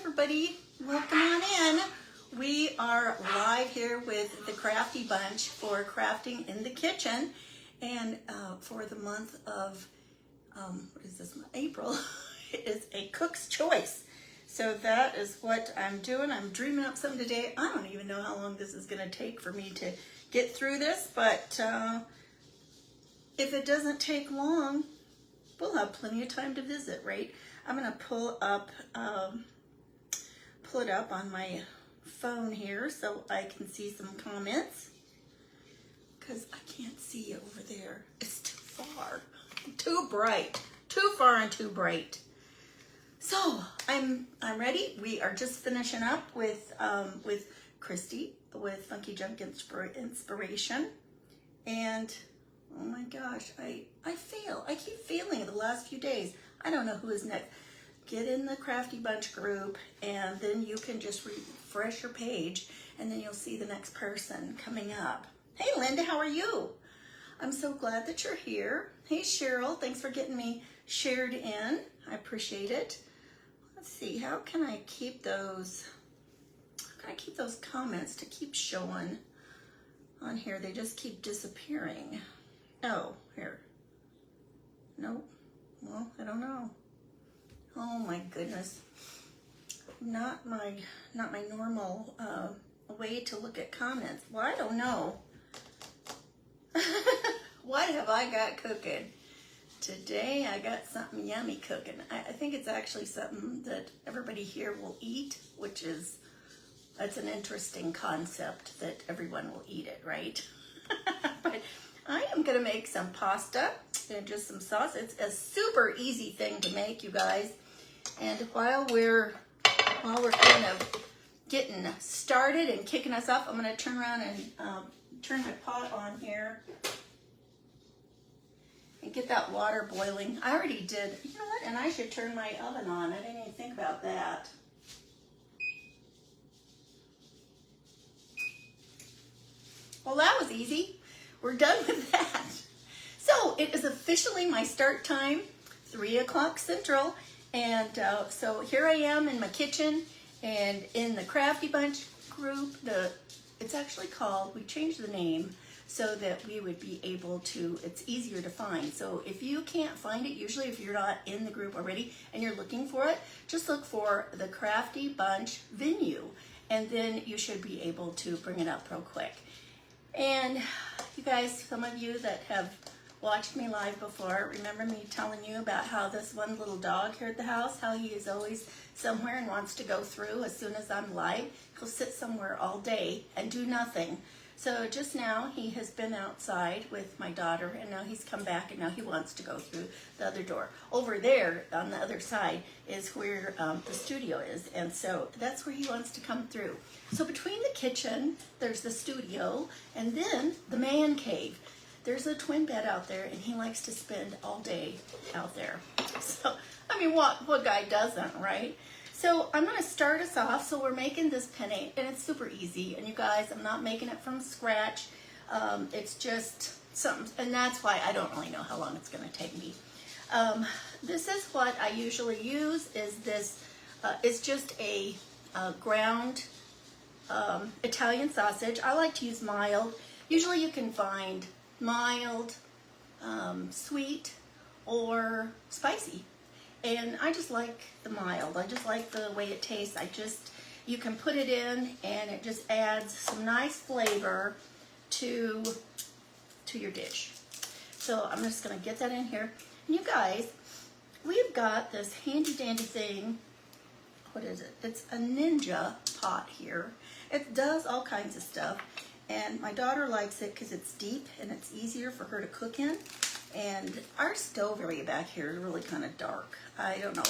everybody, welcome on in. We are live here with the Crafty Bunch for crafting in the kitchen, and for the month of what is this month? April is a cook's choice. So that is what I'm doing. I'm dreaming up something today. I don't even know how long this is going to take for me to get through this, but if it doesn't take long, we'll have plenty of time to visit, right? I'm going to pull it up on my phone here so I can see some comments, because I can't see it over there. It's too far, too bright, too far and too bright. So I'm ready. We are just finishing up with Christy with Funky Junk Inspiration, and oh my gosh, I keep failing the last few days. I don't know who is next. Get in the Crafty Bunch group, and then you can just refresh your page, and then you'll see the next person coming up. Hey Linda, how are you? I'm so glad that you're here. Hey Cheryl, thanks for getting me shared in. I appreciate it. Let's see, how can I keep those comments to keep showing on here? They just keep disappearing. Oh, here. Nope. Well, I don't know. Oh my goodness. Not my normal way to look at comments. Well, I don't know. What have I got cooking? Today I got something yummy cooking. I think it's actually something that everybody here will eat, that's an interesting concept that everyone will eat it, right? But I am gonna make some pasta and just some sauce. It's a super easy thing to make, you guys. And while we're kind of getting started and kicking us off, I'm gonna turn around and turn my pot on here and get that water boiling. I already did, you know what? And I should turn my oven on. I didn't even think about that. Well, that was easy. We're done with that. So it is officially my start time, 3 o'clock Central. And so here I am in my kitchen, and in the Crafty Bunch group, it's actually called, we changed the name so that we would be able to, it's easier to find. So if you can't find it, usually if you're not in the group already and you're looking for it, just look for the Crafty Bunch Venue, and then you should be able to bring it up real quick. And you guys, some of you that have watched me live before, remember me telling you about how this one little dog here at the house, how he is always somewhere and wants to go through as soon as I'm live. He'll sit somewhere all day and do nothing. So just now he has been outside with my daughter, and now he's come back, and now he wants to go through the other door. Over there on the other side is where the studio is, and so that's where he wants to come through. So between the kitchen, there's the studio, and then the man cave. There's a twin bed out there, and he likes to spend all day out there. So, I mean, what guy doesn't, right? So I'm going to start us off. So we're making this penne, and it's super easy. And you guys, I'm not making it from scratch. It's just something, and that's why I don't really know how long it's going to take me. This is what I usually use. Is this? It's just a ground Italian sausage. I like to use mild. Usually you can find mild, sweet, or spicy. And I just like the mild. I just like the way it tastes. You can put it in, and it just adds some nice flavor to your dish. So I'm just gonna get that in here. And you guys, we've got this handy dandy thing. What is it? It's a Ninja pot here. It does all kinds of stuff. And my daughter likes it because it's deep and it's easier for her to cook in. And our stove area back here is really kind of dark. I don't know.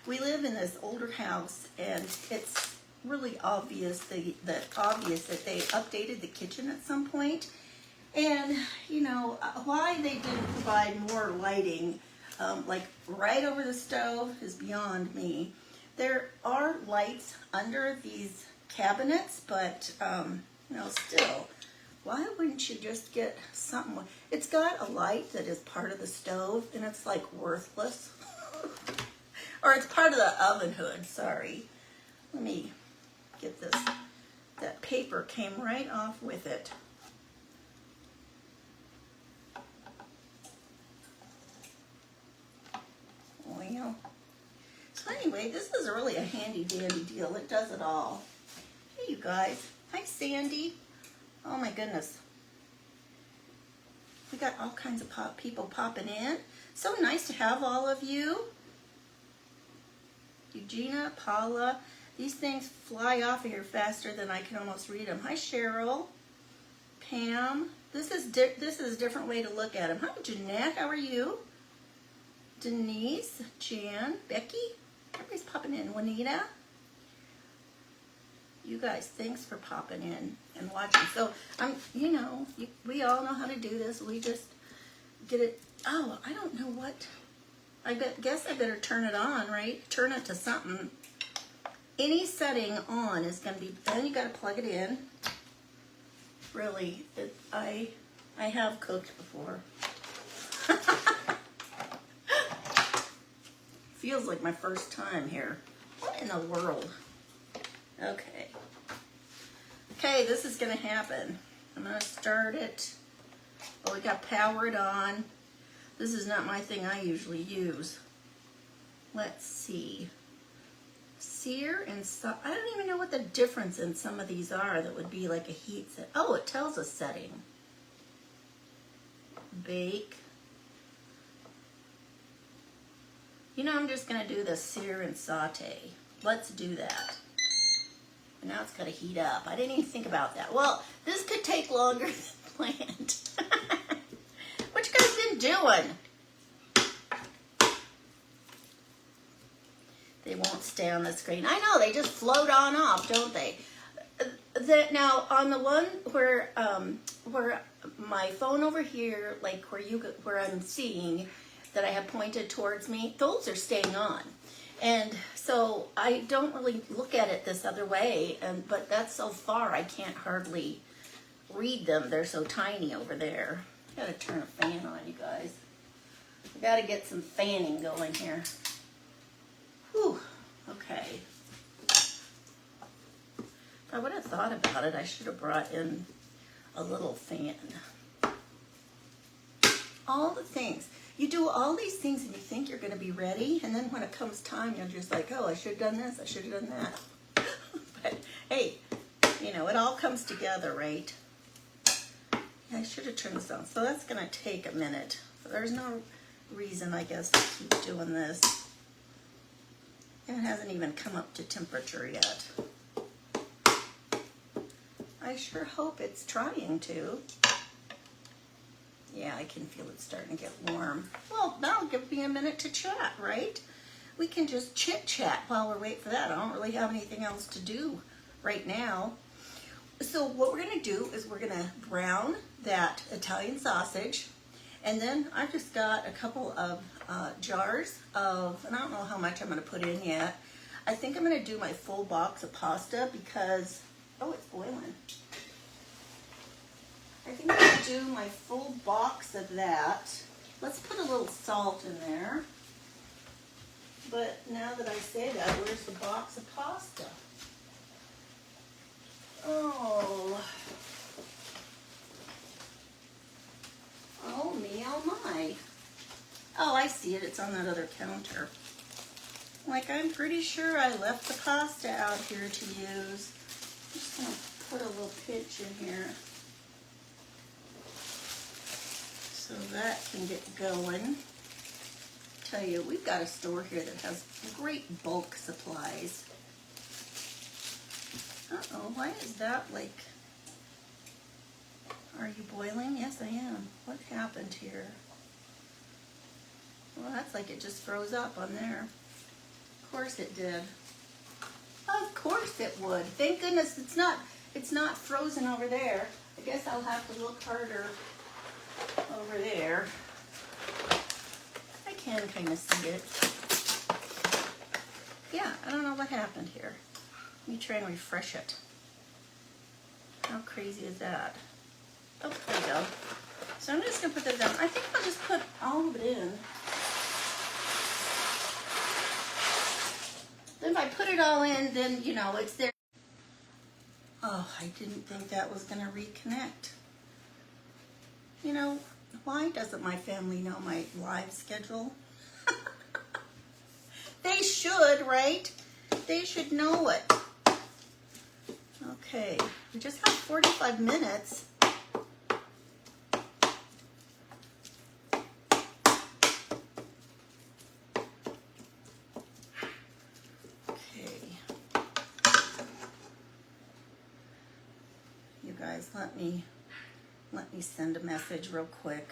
We live in this older house, and it's really obvious that they updated the kitchen at some point. And you know why they didn't provide more lighting, like right over the stove, is beyond me. There are lights under these cabinets, but you know, still, why wouldn't you just get something? It's got a light that is part of the stove, and it's like worthless. Or it's part of the oven hood, sorry. Let me get this. That paper came right off with it. Well, so anyway, this is really a handy dandy deal. It does it all. Hey, you guys. Hi, Sandy. Oh my goodness. We got all kinds of people popping in. So nice to have all of you. Eugenia, Paula. These things fly off of here faster than I can almost read them. Hi, Cheryl. Pam. This is a different way to look at them. Hi, Jeanette. How are you? Denise, Jan, Becky. Everybody's popping in. Juanita. You guys, thanks for popping in and watching. So, we all know how to do this. We just get it. Oh, I don't know what. Guess I better turn it on, right? Turn it to something. Any setting on is going to be, then you got to plug it in. Really, I have cooked before. Feels like my first time here. What in the world? Okay. Okay, this is going to happen. I'm going to start it. Oh, we got powered on. This is not my thing I usually use. Let's see. Sear and I don't even know what the difference in some of these are that would be like a heat set. Oh, it tells us setting. Bake. I'm just going to do the sear and saute. Let's do that. And now it's got to heat up. I didn't even think about that. Well, this could take longer than planned. What you guys been doing? They won't stay on the screen. I know, they just float on off, don't they? Now, on the one where my phone over here, like where I'm seeing that I have pointed towards me, those are staying on. And so I don't really look at it this other way, but that's so far I can't hardly read them. They're so tiny over there. I gotta turn a fan on, you guys. I gotta get some fanning going here. Whew, okay. If I would have thought about it, I should have brought in a little fan. All the things. You do all these things and you think you're going to be ready, and then when it comes time, you're just like, oh, I should have done this, I should have done that. But hey, it all comes together, right? Yeah, I should have turned this on. So that's going to take a minute. There's no reason, I guess, to keep doing this. It hasn't even come up to temperature yet. I sure hope it's trying to. Yeah, I can feel it starting to get warm. Well, that'll give me a minute to chat, right? We can just chit-chat while we're waiting for that. I don't really have anything else to do right now. So what we're going to do is we're going to brown that Italian sausage. And then I've just got a couple of jars of, and I don't know how much I'm going to put in yet. I think I'm going to do my full box of pasta because, oh, it's boiling. I think I'm going to do my full box of that. Let's put a little salt in there. But now that I say that, where's the box of pasta? Oh. Oh me, oh my. Oh, I see it. It's on that other counter. Like, I'm pretty sure I left the pasta out here to use. I'm just going to put a little pinch in here, so that can get going. Tell you, we've got a store here that has great bulk supplies. Uh-oh, why is that like, are you boiling? Yes, I am. What happened here? Well, that's like it just froze up on there. Of course it did. Of course it would. Thank goodness it's not frozen over there. I guess I'll have to look harder over there. I can kind of see it. Yeah, I don't know what happened here. Let me try and refresh it. How crazy is that? Oh, there we go. So I'm just going to put that down. I think I'll just put all of it in. The if I put it all in, then, you know, it's there. Oh, I didn't think that was going to reconnect. You know, why doesn't my family know my live schedule? They should, right? They should know it. Okay, we just have 45 minutes. Okay. You guys, let me send a message real quick.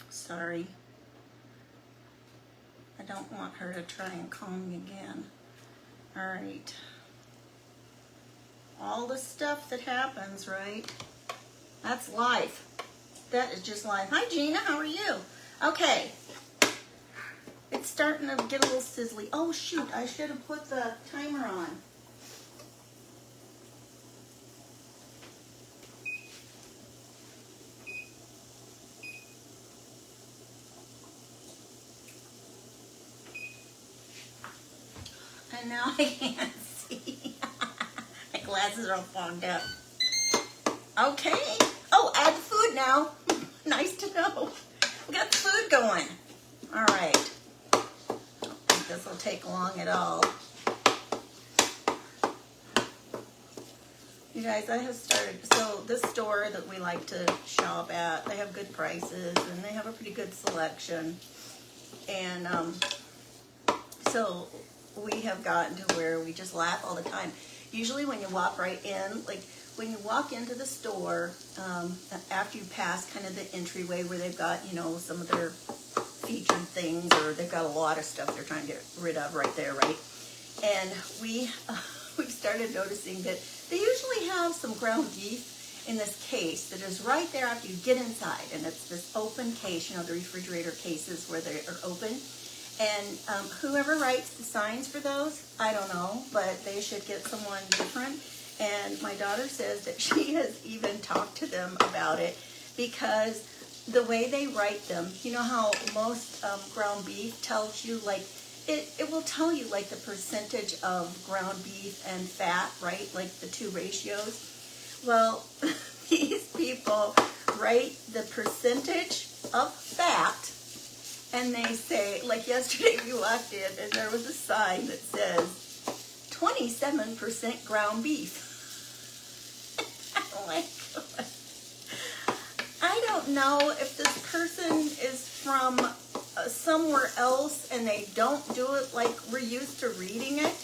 Sorry. I don't want her to try and call me again. All right. All the stuff that happens, right? That's life. That is just life. Hi, Gina. How are you? Okay. It's starting to get a little sizzly. Oh, shoot. I should have put the timer on. And now I can't see. My glasses are all fogged up. Okay. Oh, add the food now. Nice to know. We got the food going. All right. I don't think this will take long at all. You guys, I have started, so this store that we like to shop at, they have good prices and they have a pretty good selection. And so we have gotten to where we just laugh all the time. Usually when you walk right in, like when you walk into the store, after you pass kind of the entryway where they've got, you know, some of their featured things, or they've got a lot of stuff they're trying to get rid of right there, right? And we've started noticing that they usually have some ground beef in this case that is right there after you get inside. And it's this open case, you know, the refrigerator cases where they are open. And whoever writes the signs for those, I don't know, but they should get someone different. And my daughter says that she has even talked to them about it because the way they write them, you know how most ground beef tells you, like, it will tell you, like, the percentage of ground beef and fat, right? Like the two ratios. Well, these people write the percentage of fat. And they say, like yesterday we walked in and there was a sign that says 27% ground beef. Oh my God. I don't know if this person is from somewhere else and they don't do it like we're used to reading it,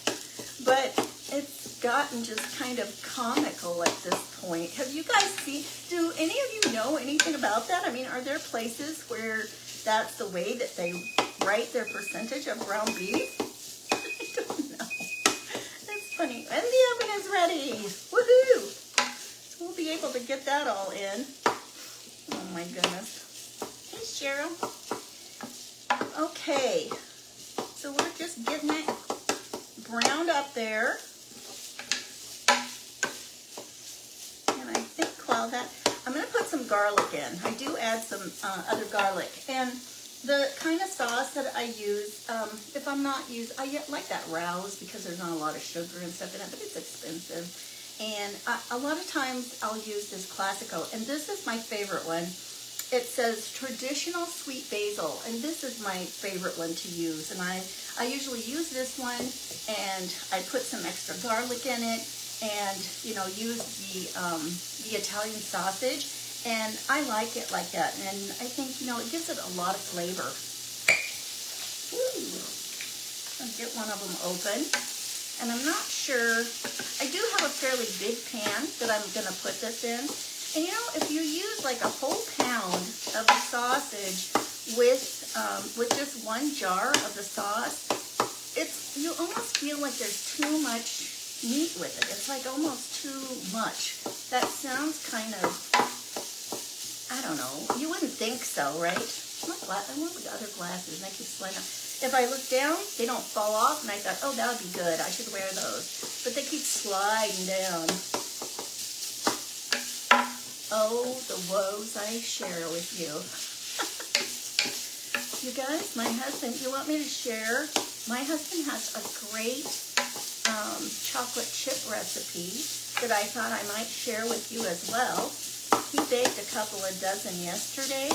but it's gotten just kind of comical at this point. Have you guys seen, do any of you know anything about that? I mean, are there places where that's the way that they write their percentage of ground beef? I don't know. That's funny. And the oven is ready. Woohoo! So we'll be able to get that all in. Oh my goodness. Hey, Cheryl. Okay. So we're just getting it browned up there. And I think while that, I'm going to put some garlic in. I do add some other garlic. And the kind of sauce that I use, if I'm not using, I like that Rouse because there's not a lot of sugar and stuff in it, but it's expensive. And a lot of times I'll use this Classico. And this is my favorite one. It says traditional sweet basil. And this is my favorite one to use. And I usually use this one and I put some extra garlic in it. And, you know, use the Italian sausage, and I like it like that, and I think, you know, it gives it a lot of flavor. Ooh. I'll get one of them open, and I'm not sure, I do have a fairly big pan that I'm going to put this in, and you know, if you use like a whole pound of the sausage with just one jar of the sauce, you almost feel like there's too much meat with it. It's like almost too much. That sounds kind of, I don't know. You wouldn't think so, right? I want the other glasses, and I keep sliding up. If I look down, they don't fall off, and I thought, oh, that would be good. I should wear those. But they keep sliding down. Oh, the woes I share with you. You guys, my husband, you want me to share? My husband has a great chocolate chip recipe that I thought I might share with you as well. He baked a couple of dozen yesterday,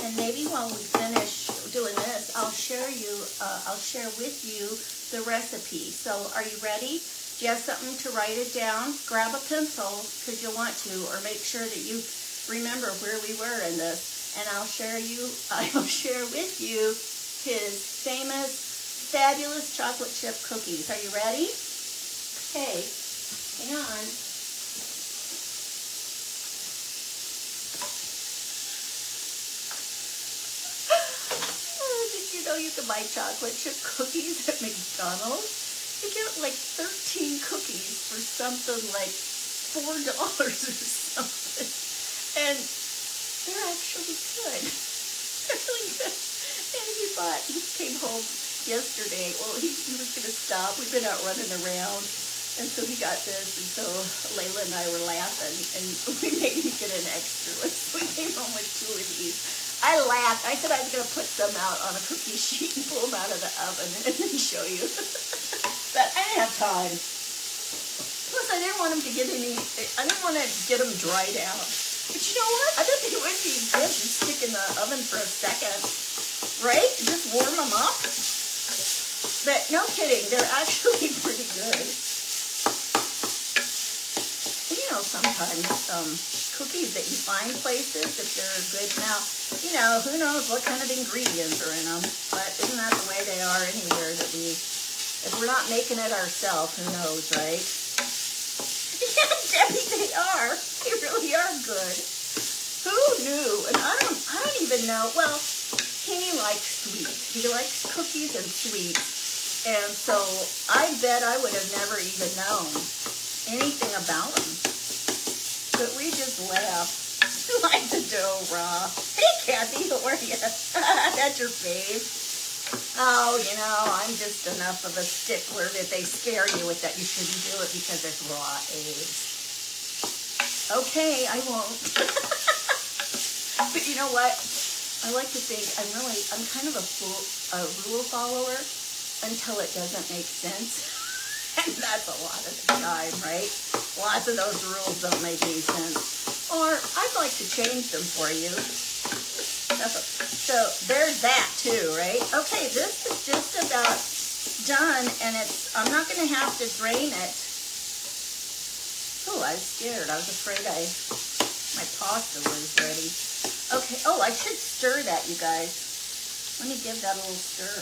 and maybe while we finish doing this, I'll share with you the recipe. So, are you ready? Do you have something to write it down? Grab a pencil because you'll want to, or make sure that you remember where we were in this. And I'll share with you his famous, fabulous chocolate chip cookies. Are you ready? Okay, hang on. Did you know you can buy chocolate chip cookies at McDonald's? You get like 13 cookies for something like $4 or something. And they're actually good. They're really good. And he came home yesterday. Well, he was going to stop. We've been out running around. And so he got this. And so Layla and I were laughing. And we made him get an extra one. So we came home with 2 of these. I laughed. I said I was going to put some out on a cookie sheet and pull them out of the oven and then show you. But I didn't have time. Plus, I didn't want them to get I didn't want to get them dried out. But you know what? I bet they would be good to stick in the oven for a second. Right? Just warm them up. But no kidding, they're actually pretty good. And you know, sometimes cookies that you find places, if they're good. Now, you know, who knows what kind of ingredients are in them. But isn't that the way they are anywhere that if we're not making it ourselves, who knows, right? Yeah, Debbie, they are. They really are good. Who knew? And I don't even know. Well, he likes sweets. He likes cookies and sweets. And so I bet I would have never even known anything about them. But we just laugh. Like the dough raw. Hey, Kathy, how are you? That's your fave. Oh, you know, I'm just enough of a stickler that they scare you with that you shouldn't do it because it's raw eggs. Okay, I won't. But you know what? I like to think I'm kind of a rule follower until it doesn't make sense. And that's a lot of the time, right? Lots of those rules don't make any sense. Or I'd like to change them for you. So there's that too, right? Okay, this is just about done, and I'm not going to have to drain it. Oh, I was scared. I was afraid my pasta was ready. Okay, oh, I should stir that, you guys. Let me give that a little stir.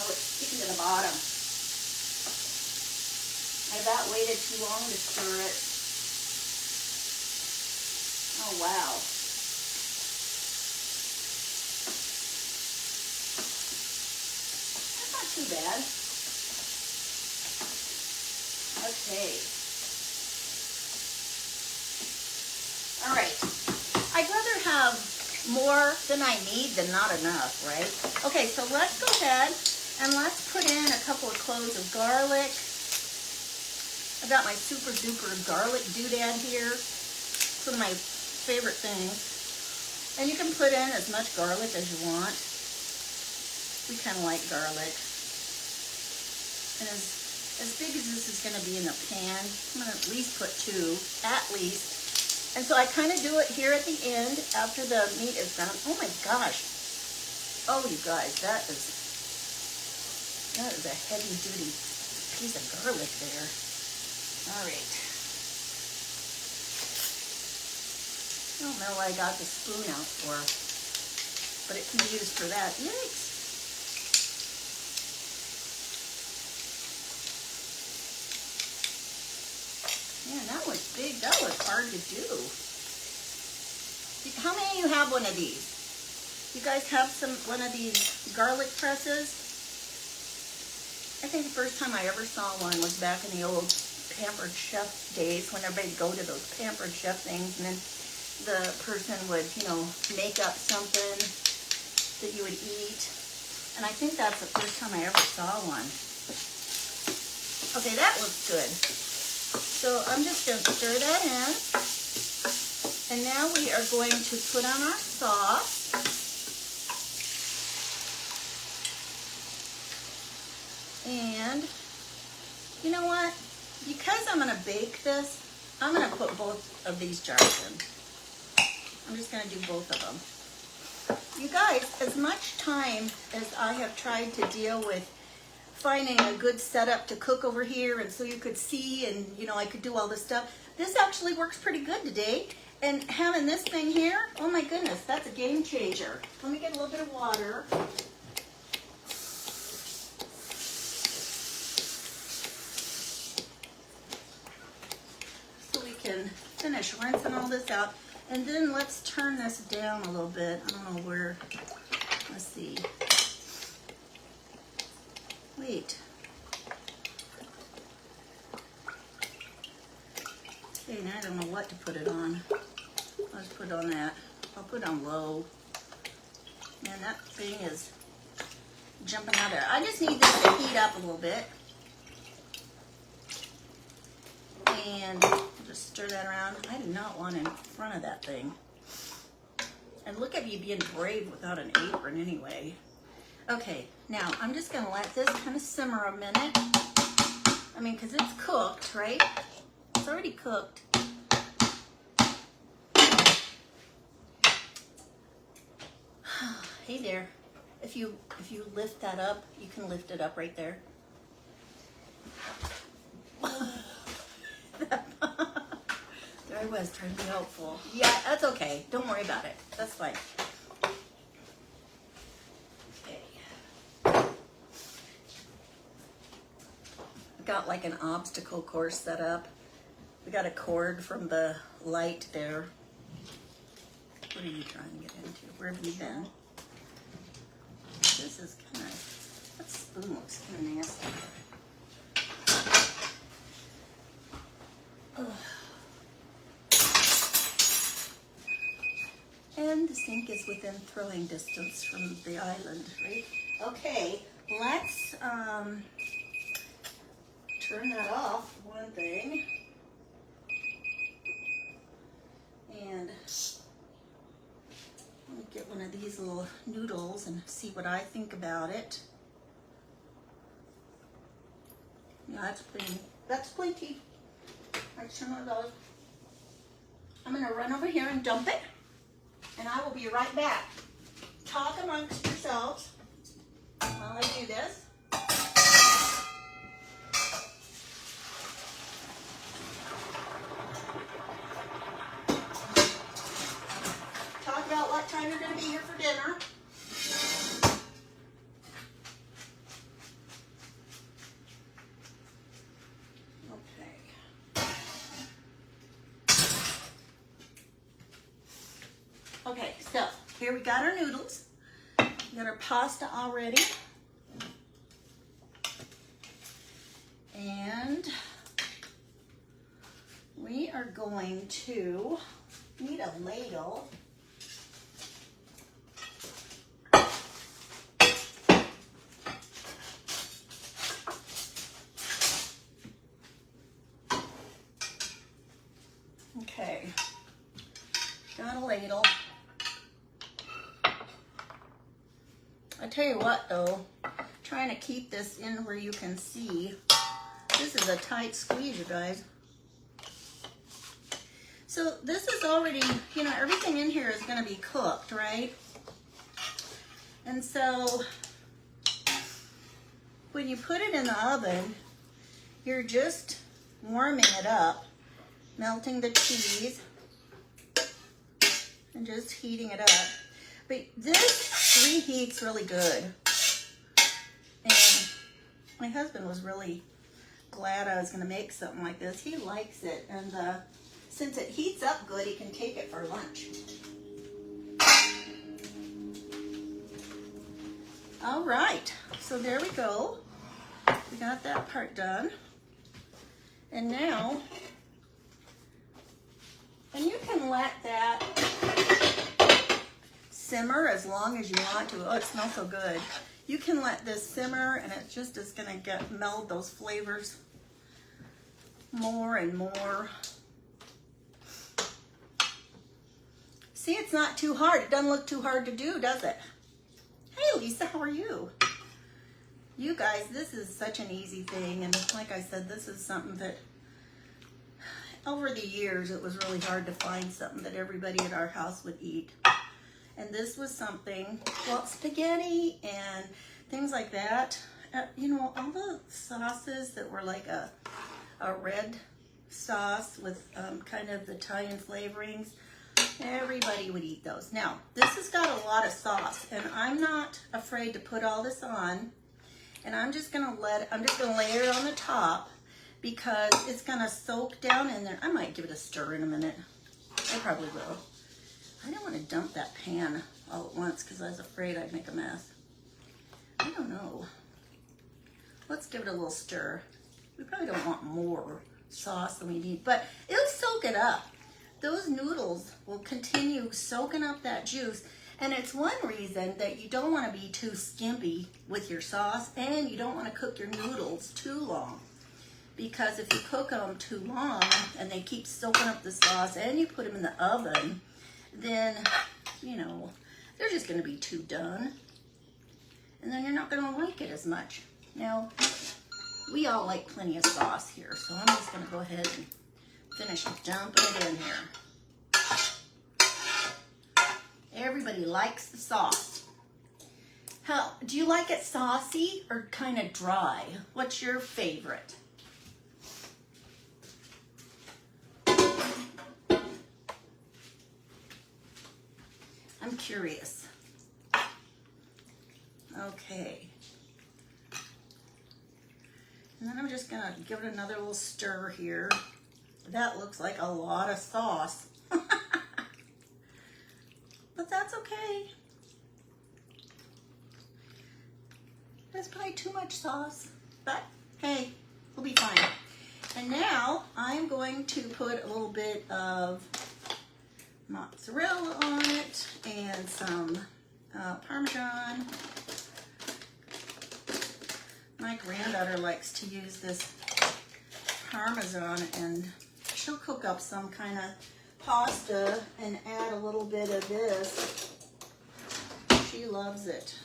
Oh, it's sticking to the bottom. I about waited too long to stir it. Oh, wow. That's not too bad. Okay. All right. I'd rather have more than I need than not enough, right? Okay, so let's go ahead and let's put in a couple of cloves of garlic. I've got my super duper garlic doodad here. It's one of my favorite things. And you can put in as much garlic as you want. We kind of like garlic. And as big as this is going to be in the pan, I'm going to at least put 2, at least. And so I kind of do it here at the end after the meat is done. Oh my gosh. Oh, you guys, that is a heavy duty piece of garlic there. All right. I don't know what I got the spoon out for, but it can be used for that. Yikes. Man, that was big. That was hard to do. How many of you have one of these? You guys have one of these garlic presses? I think the first time I ever saw one was back in the old Pampered Chef days when everybody'd go to those Pampered Chef things, and then the person would, you know, make up something that you would eat. And I think that's the first time I ever saw one. Okay, that looks good. So I'm just going to stir that in. And now we are going to put on our sauce. And you know what? Because I'm going to bake this, I'm going to put both of these jars in. I'm just going to do both of them. You guys, as much time as I have tried to deal with finding a good setup to cook over here and so you could see and, you know, I could do all this stuff, this actually works pretty good today. And having this thing here, oh my goodness, that's a game changer. Let me get a little bit of water. So we can finish rinsing all this out. And then let's turn this down a little bit. I don't know where, let's see. Wait. Okay, now I don't know what to put it on. Let's put it on that. I'll put it on low. Man, that thing is jumping out there. I just need this to heat up a little bit. And just stir that around. I do not want it in front of that thing. And look at you being brave without an apron anyway. Okay, now I'm just gonna let this kind of simmer a minute. I mean, because it's cooked, right? It's already cooked. Hey there. If you lift that up, you can lift it up right there. There I was trying to be helpful. Yeah, that's okay. Don't worry about it. That's fine. Okay. I've got like an obstacle course set up. We got a cord from the light there. What are you trying to get into? Where have you been? This is kind of, that spoon looks kind of nasty. And the sink is within throwing distance from the island, right? Okay, let's turn that off, one thing. And let me get one of these little noodles and see what I think about it. Yeah, that's plenty. Right, some of those. I'm gonna run over here and dump it, and I will be right back. Talk amongst yourselves while I do this. Talk about what time you're gonna be here for dinner. Okay, so here we got our noodles. We got our pasta already. And we are going to need a ladle. Okay, got a ladle. I tell you what though, trying to keep this in where you can see. This is a tight squeeze, you guys. So this is already, you know, everything in here is going to be cooked, right? And so when you put it in the oven, you're just warming it up, melting the cheese, and just heating it up. But this reheats really good. And my husband was really glad I was going to make something like this. He likes it, and since it heats up good, he can take it for lunch. All right, so there we go. We got that part done. And now, and you can let that simmer as long as you want to. Oh, it smells so good. You can let this simmer, and it just is going to meld those flavors more and more. See, it's not too hard. It doesn't look too hard to do, does it? Hey, Lisa, how are you? You guys, this is such an easy thing. And like I said, this is something that over the years, it was really hard to find something that everybody at our house would eat. And this was something, well, spaghetti and things like that. You know, all the sauces that were like a red sauce with kind of the Italian flavorings, everybody would eat those. Now, this has got a lot of sauce, and I'm not afraid to put all this on. And I'm just gonna layer it on the top because it's gonna soak down in there. I might give it a stir in a minute. I probably will. I don't want to dump that pan all at once because I was afraid I'd make a mess. I don't know. Let's give it a little stir. We probably don't want more sauce than we need, but it'll soak it up. Those noodles will continue soaking up that juice, and it's one reason that you don't want to be too skimpy with your sauce, and you don't want to cook your noodles too long, because if you cook them too long and they keep soaking up the sauce and you put them in the oven, then, you know, they're just going to be too done, and then you're not going to like it as much. Now, we all like plenty of sauce here, so I'm just going to go ahead and finish dumping it in here. Everybody likes the sauce. How do you like it, saucy or kind of dry? What's your favorite? I'm curious. Okay. And then I'm just gonna give it another little stir here. That looks like a lot of sauce. But that's okay. That's probably too much sauce, but hey, we'll be fine. And now I'm going to put a little bit of mozzarella on it and some parmesan. My granddaughter likes to use this parmesan, and she'll cook up some kind of pasta and add a little bit of this. She loves it.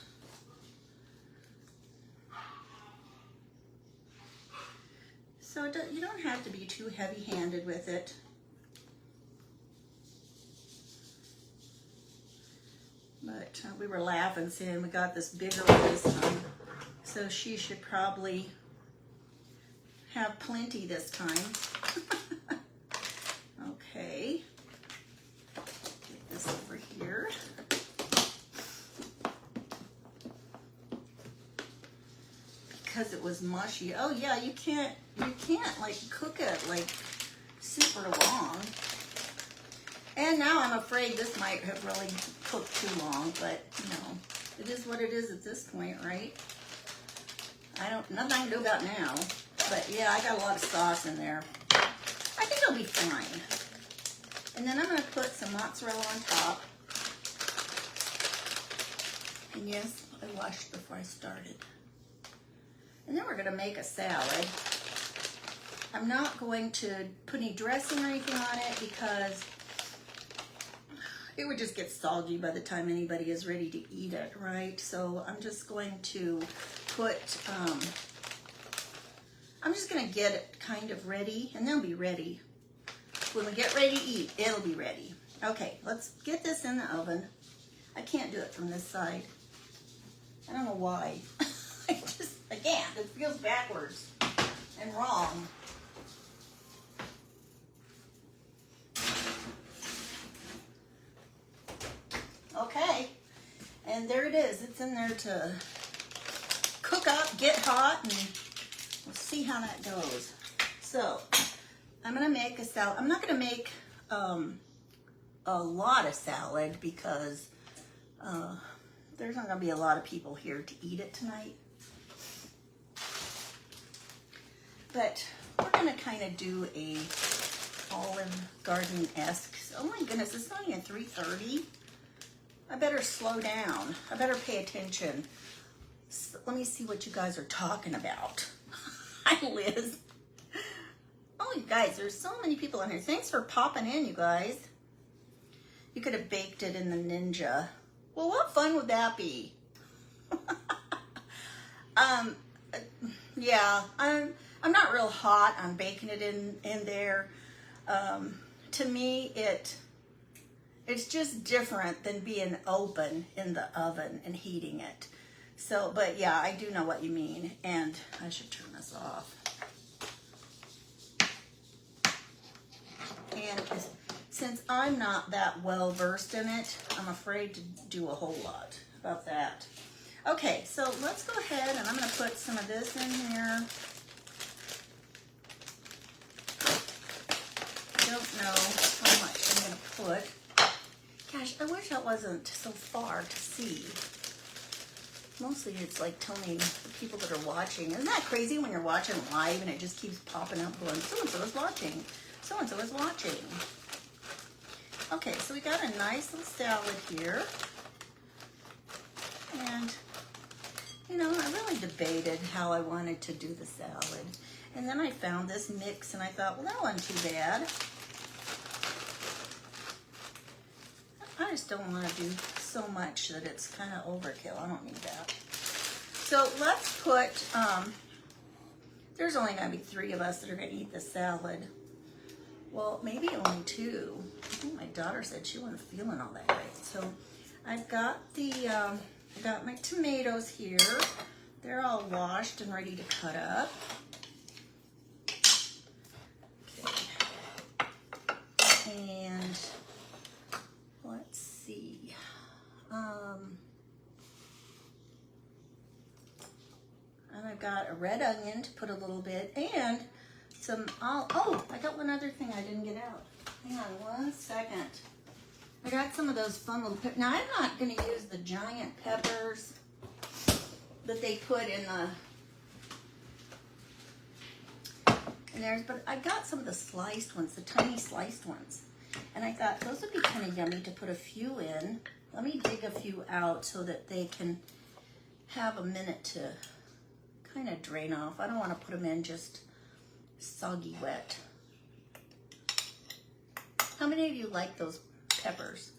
So you don't have to be too heavy-handed with it. But we were laughing saying we got this bigger one this time. So she should probably have plenty this time. Okay. Get this over here. Because it was mushy. Oh yeah, you can't like cook it like super long. And now I'm afraid this might have really cooked too long, but you know, it is what it is at this point, right? Nothing I can do about now. But yeah, I got a lot of sauce in there. I think it'll be fine. And then I'm gonna put some mozzarella on top. And yes, I washed before I started. And then we're gonna make a salad. I'm not going to put any dressing or anything on it because it would just get soggy by the time anybody is ready to eat it, right? So I'm just going to put, I'm just gonna get it kind of ready, and they'll be ready. When we get ready to eat, it'll be ready. Okay, let's get this in the oven. I can't do it from this side. I don't know why. I can't. It feels backwards and wrong. Okay, and there it is. It's in there to cook up, get hot, and we'll see how that goes. So I'm gonna make a salad. I'm not gonna make a lot of salad because there's not gonna be a lot of people here to eat it tonight. But we're gonna kind of do a Olive Garden-esque. Oh my goodness, it's not even 3:30. I better slow down. I better pay attention. Let me see what you guys are talking about. Hi, Liz. Oh, Oh, you guys, there's so many people on here. Thanks for popping in, you guys. You could have baked it in the Ninja. Well, what fun would that be? Yeah, I'm not real hot on baking it in there. To me, it's just different than being open in the oven and heating it. So, but yeah, I do know what you mean, and I should turn this off. And since I'm not that well versed in it, I'm afraid to do a whole lot about that. Okay, so let's go ahead and I'm going to put some of this in here. Don't know how much I'm going to put. Gosh, I wish that wasn't so far to see. Mostly it's like telling the people that are watching. Isn't that crazy when you're watching live and it just keeps popping up going, so-and-so is watching. So-and-so is watching. Okay, so we got a nice little salad here. And, you know, I really debated how I wanted to do the salad. And then I found this mix and I thought, well, that wasn't too bad. I just don't want to do so much that it's kind of overkill. I don't need that. So let's put, there's only going to be 3 of us that are going to eat the salad. Well, maybe only 2. I think my daughter said she wasn't feeling all that great. So I've got I got my tomatoes here. They're all washed and ready to cut up. Okay. And let's see. And I've got a red onion to put a little bit, and some, oh, I got one other thing I didn't get out. Hang on one second. I got some of those fun little peppers. Now, I'm not going to use the giant peppers that they put in theirs, but I got some of the sliced ones, the tiny sliced ones. And I thought those would be kind of yummy to put a few in. Let me dig a few out so that they can have a minute to kind of drain off. I don't want to put them in just soggy wet. How many of you like those peppers?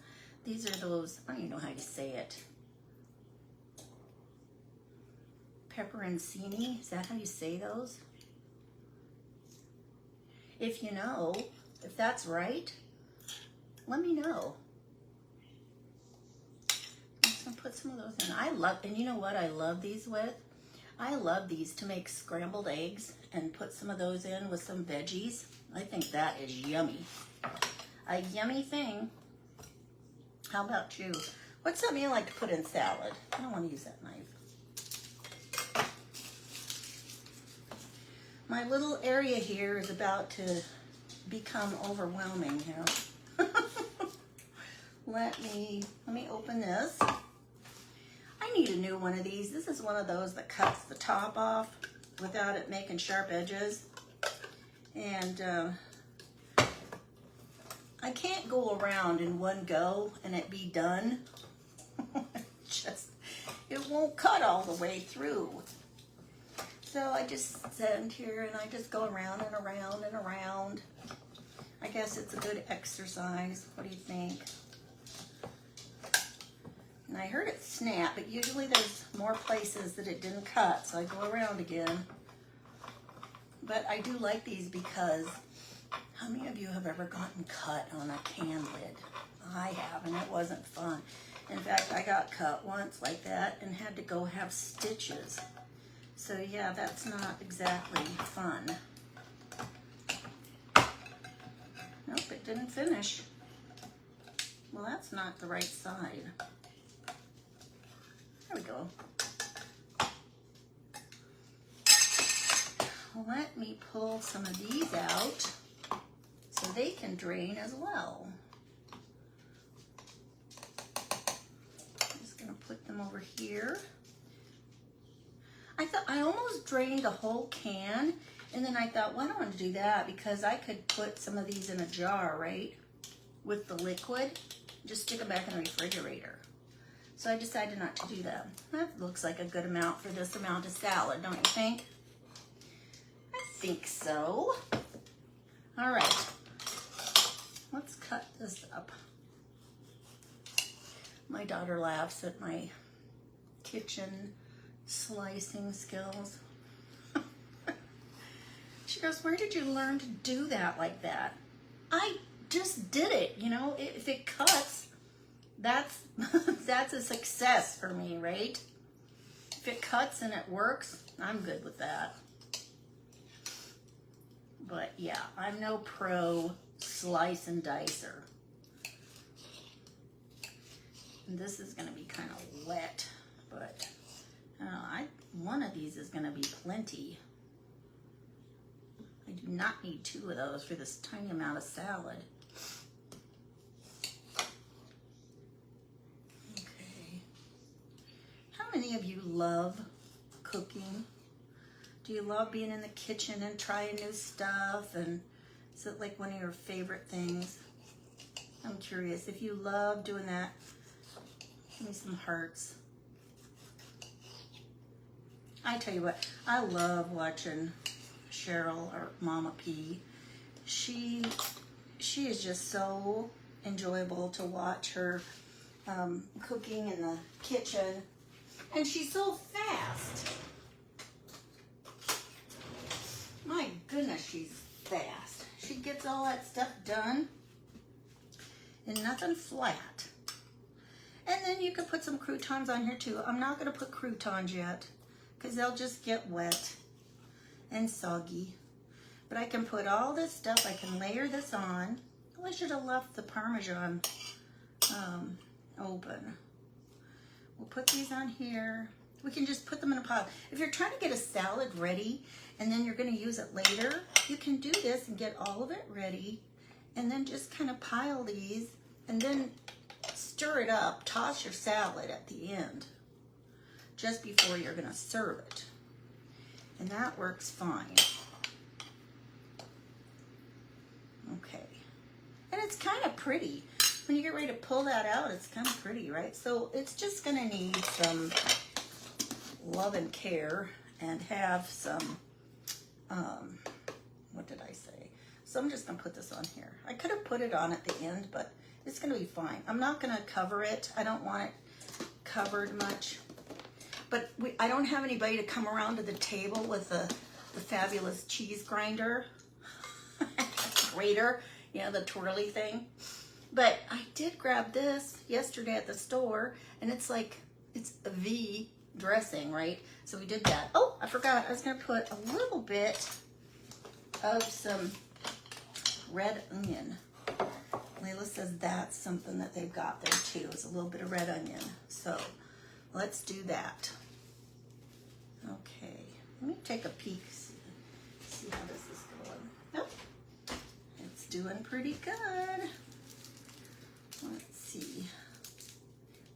These are those, I don't even know how you say it. Pepperoncini, is that how you say those? If you know, if that's right, let me know. I'm just gonna put some of those in. And you know what I love these with? I love these to make scrambled eggs and put some of those in with some veggies. I think that is yummy. A yummy thing. How about you? What's something you like to put in salad? I don't want to use that knife. My little area here is about to become overwhelming here. Let me open this. I need a new one of these. This is one of those that cuts the top off without it making sharp edges. And I can't go around in one go and it be done. It won't cut all the way through. So I just stand here and I just go around and around and around. I guess it's a good exercise. What do you think? And I heard it snap, but usually there's more places that it didn't cut, so I go around again. But I do like these because how many of you have ever gotten cut on a can lid? I have, and it wasn't fun. In fact, I got cut once like that and had to go have stitches. So yeah, that's not exactly fun. Nope, it didn't finish. Well, that's not the right side. There we go. Let me pull some of these out so they can drain as well. I'm just gonna put them over here. I almost drained the whole can, and then I thought, well, I don't want to do that because I could put some of these in a jar, right? With the liquid, just stick them back in the refrigerator. So I decided not to do that. That looks like a good amount for this amount of salad, don't you think? I think so. All right, let's cut this up. My daughter laughs at my kitchen slicing skills. She goes, where did you learn to do that like that? I just did it, you know. If it cuts, that's that's a success for me, right? If it cuts and it works, I'm good with that. But yeah, I'm no pro slice and dicer. And this is going to be kind of wet, but one of these is going to be plenty. I do not need 2 of those for this tiny amount of salad. Okay. How many of you love cooking? Do you love being in the kitchen and trying new stuff? And is it like one of your favorite things? I'm curious. If you love doing that, give me some hearts. I tell you what, I love watching Cheryl or Mama P. She is just so enjoyable to watch her cooking in the kitchen, and she's so fast. My goodness, she's fast. She gets all that stuff done and nothing flat. And then you could put some croutons on here too. I'm not going to put croutons yet because they'll just get wet and soggy. But I can put all this stuff, I can layer this on. Oh, I should have left the Parmesan open. We'll put these on here. We can just put them in a pot. If you're trying to get a salad ready and then you're going to use it later, you can do this and get all of it ready and then just kind of pile these and then stir it up. Toss your salad at the end just before you're going to serve it. And that works fine. Okay. And it's kind of pretty. When you get ready to pull that out, it's kind of pretty, right? So it's just going to need some love and care and have some, what did I say? So I'm just going to put this on here. I could have put it on at the end, but it's going to be fine. I'm not going to cover it. I don't want it covered much. But I don't have anybody to come around to the table with the fabulous cheese grinder. Grater, you know, the twirly thing. But I did grab this yesterday at the store, and it's like, it's a V dressing, right? So we did that. Oh, I forgot. I was going to put a little bit of some red onion. Layla says that's something that they've got there too, is a little bit of red onion. So let's do that. Okay, let me take a peek, see how this is going. Nope, it's doing pretty good. Let's see.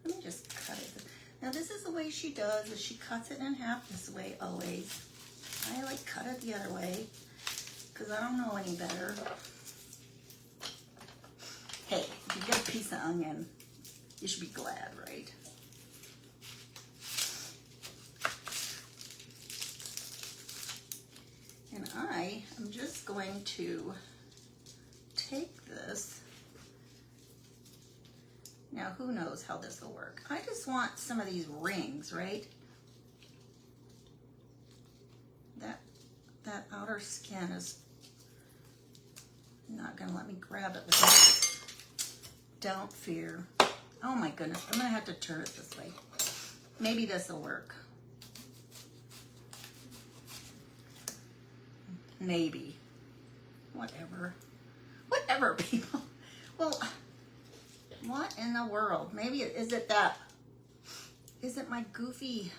Let me just cut it. Now this is the way she does, is she cuts it in half this way always. I like cut it the other way because I don't know any better. Hey, if you get a piece of onion, you should be glad, right? And I am just going to take this. Now, who knows how this will work? I just want some of these rings, right? That outer skin is not gonna let me grab it with it. Don't fear. Oh my goodness, I'm gonna have to turn it this way. Maybe this will work. Maybe. Whatever. Whatever, people. Well, what in the world? Maybe, is it my goofy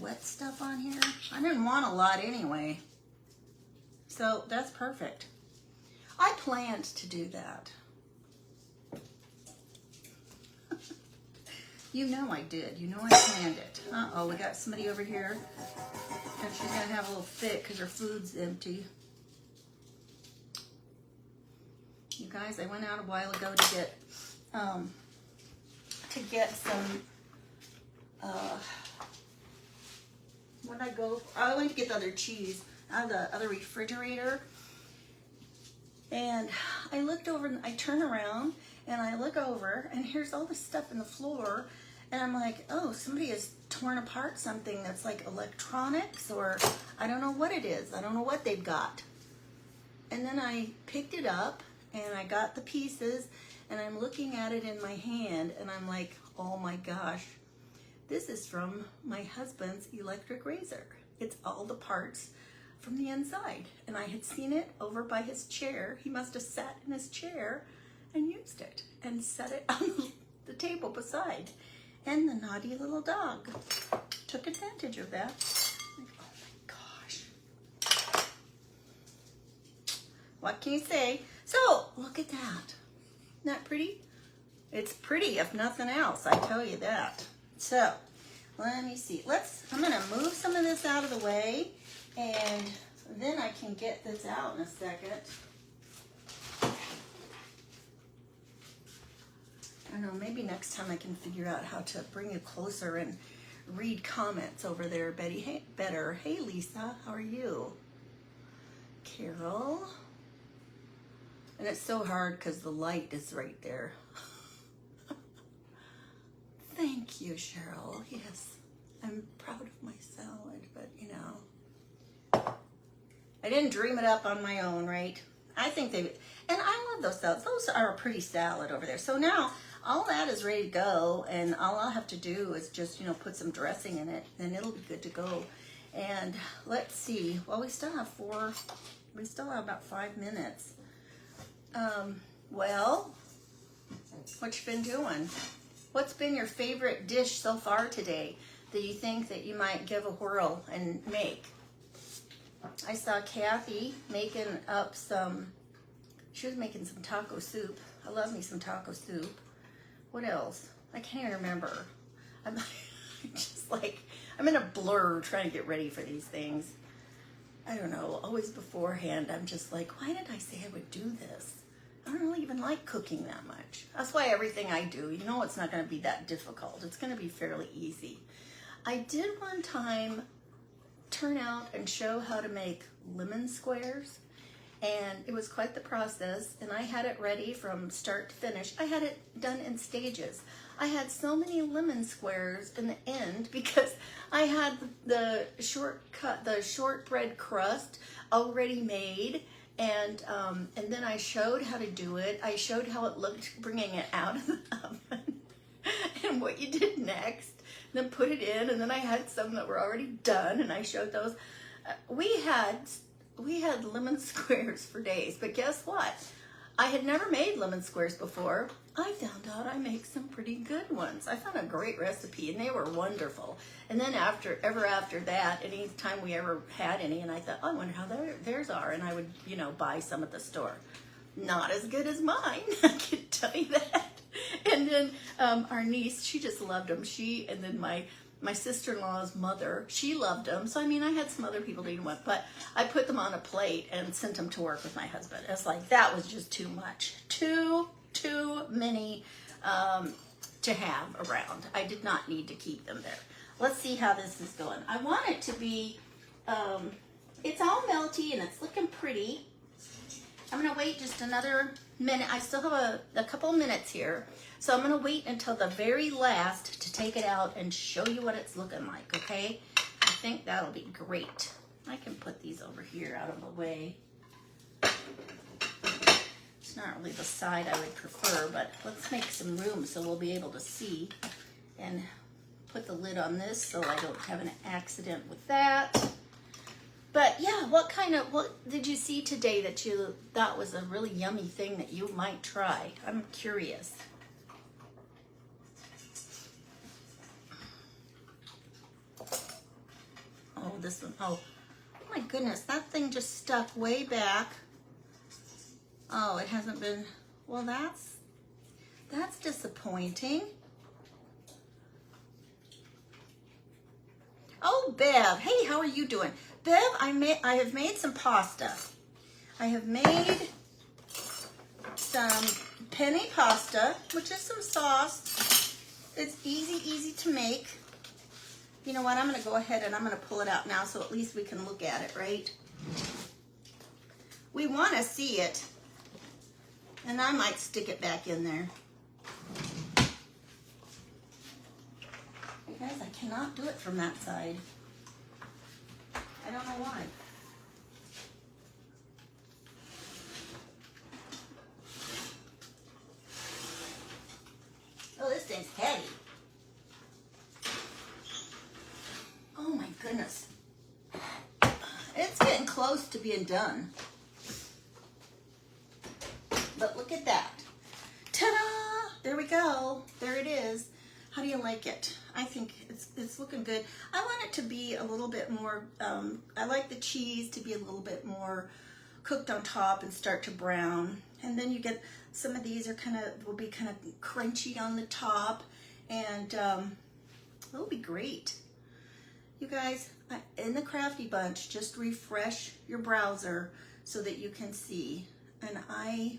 wet stuff on here? I didn't want a lot anyway. So that's perfect. I planned to do that. You know I did. You know I planned it. Uh-oh, we got somebody over here. And she's going to have a little fit because her food's empty. You guys, I went out a while ago to get some, what did I go for? I went to get the other cheese. out of the other refrigerator. And I looked over, and I turn around and I look over, and here's all this stuff in the floor. And I'm like, oh, somebody has torn apart something that's like electronics, or I don't know what it is. I don't know what they've got. And then I picked it up and I got the pieces, and I'm looking at it in my hand, and I'm like, oh my gosh, this is from my husband's electric razor. It's all the parts from the inside. And I had seen it over by his chair. He must have sat in his chair and used it and set it on the table beside. And the naughty little dog took advantage of that. Like, oh my gosh. What can you say? So, look at that. Isn't that pretty? It's pretty if nothing else, I tell you that. So, let me see. I'm gonna move some of this out of the way, and then I can get this out in a second. I don't know, maybe next time I can figure out how to bring you closer and read comments over there, Betty. Hey, better. Hey, Lisa, how are you? Carol. And it's so hard because the light is right there. Thank you, Cheryl. Yes, I'm proud of my salad, but you know, I didn't dream it up on my own, right? I think and I love those salads. Those are a pretty salad over there. So now all that is ready to go, and all I'll have to do is just, you know, put some dressing in it, and it'll be good to go. And let's see. Well, we still have about 5 minutes. Well, what you been doing? What's been your favorite dish so far today that you think that you might give a whirl and make? I saw Kathy making up she was making some taco soup. I love me some taco soup. What else? I can't remember. I'm just like, I'm in a blur trying to get ready for these things. I don't know, always beforehand, I'm just like, why did I say I would do this? I don't really even like cooking that much. That's why everything I do, you know, it's not going to be that difficult. It's going to be fairly easy. I did one time turn out and show how to make lemon squares, and it was quite the process, and I had it ready from start to finish. I had it done in stages. I had so many lemon squares in the end because I had the shortbread crust already made. And then I showed how to do it. I showed how it looked bringing it out of the oven and what you did next. And then put it in, and then I had some that were already done, and I showed those. We had lemon squares for days, but guess what? I had never made lemon squares before. I found out I make some pretty good ones. I found a great recipe, and they were wonderful. And then after that, any time we ever had any, and I thought, oh, I wonder how theirs are, and I would, you know, buy some at the store. Not as good as mine, I can tell you that. And then our niece, she just loved them. And then my sister-in-law's mother, she loved them. So, I mean, I had some other people to eat them, but I put them on a plate and sent them to work with my husband. It's like, that was just too much. Too many to have around. I did not need to keep them there. Let's see how this is going. I want it to be, it's all melty and it's looking pretty. I'm going to wait just another minute. I still have a couple minutes here. So I'm going to wait until the very last to take it out and show you what it's looking like, okay? I think that'll be great. I can put these over here out of the way. It's not really the side I would prefer, but let's make some room so we'll be able to see. And put the lid on this so I don't have an accident with that. But yeah, what did you see today that you thought was a really yummy thing that you might try? I'm curious. Oh, this one. Oh my goodness, that thing just stuck way back. Oh, it hasn't been, well, that's disappointing. Oh, Bev, hey, how are you doing? Bev, I have made some pasta. I have made some penne pasta, which is some sauce. It's easy to make. You know what, I'm gonna go ahead and I'm gonna pull it out now so at least we can look at it, right? We want to see it. And I might stick it back in there. You guys, I cannot do it from that side. I don't know why. Oh, this thing's heavy. Oh my goodness. It's getting close to being done. But look at that. Ta-da! There we go. There it is. How do you like it? I think it's looking good. I want it to be a little bit more, I like the cheese to be a little bit more cooked on top and start to brown. And then you get, some of these are will be kind of crunchy on the top. And it'll be great. You guys, in the Crafty Bunch, just refresh your browser so that you can see. And I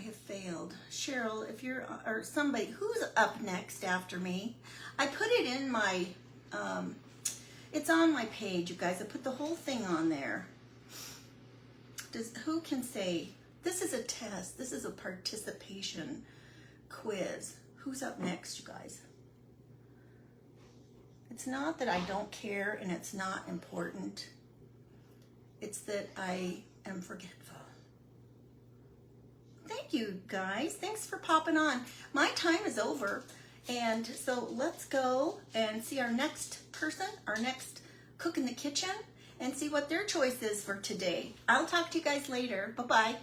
have failed. Cheryl, if you're, or somebody, who's up next after me? I put it in my, it's on my page, you guys. I put the whole thing on there. Who can say, this is a test, this is a participation quiz. Who's up next, you guys? It's not that I don't care and it's not important. It's that I am forgetful. Thank you, guys. Thanks for popping on. My time is over. And so let's go and see our next person, our next cook in the kitchen, and see what their choice is for today. I'll talk to you guys later. Bye-bye.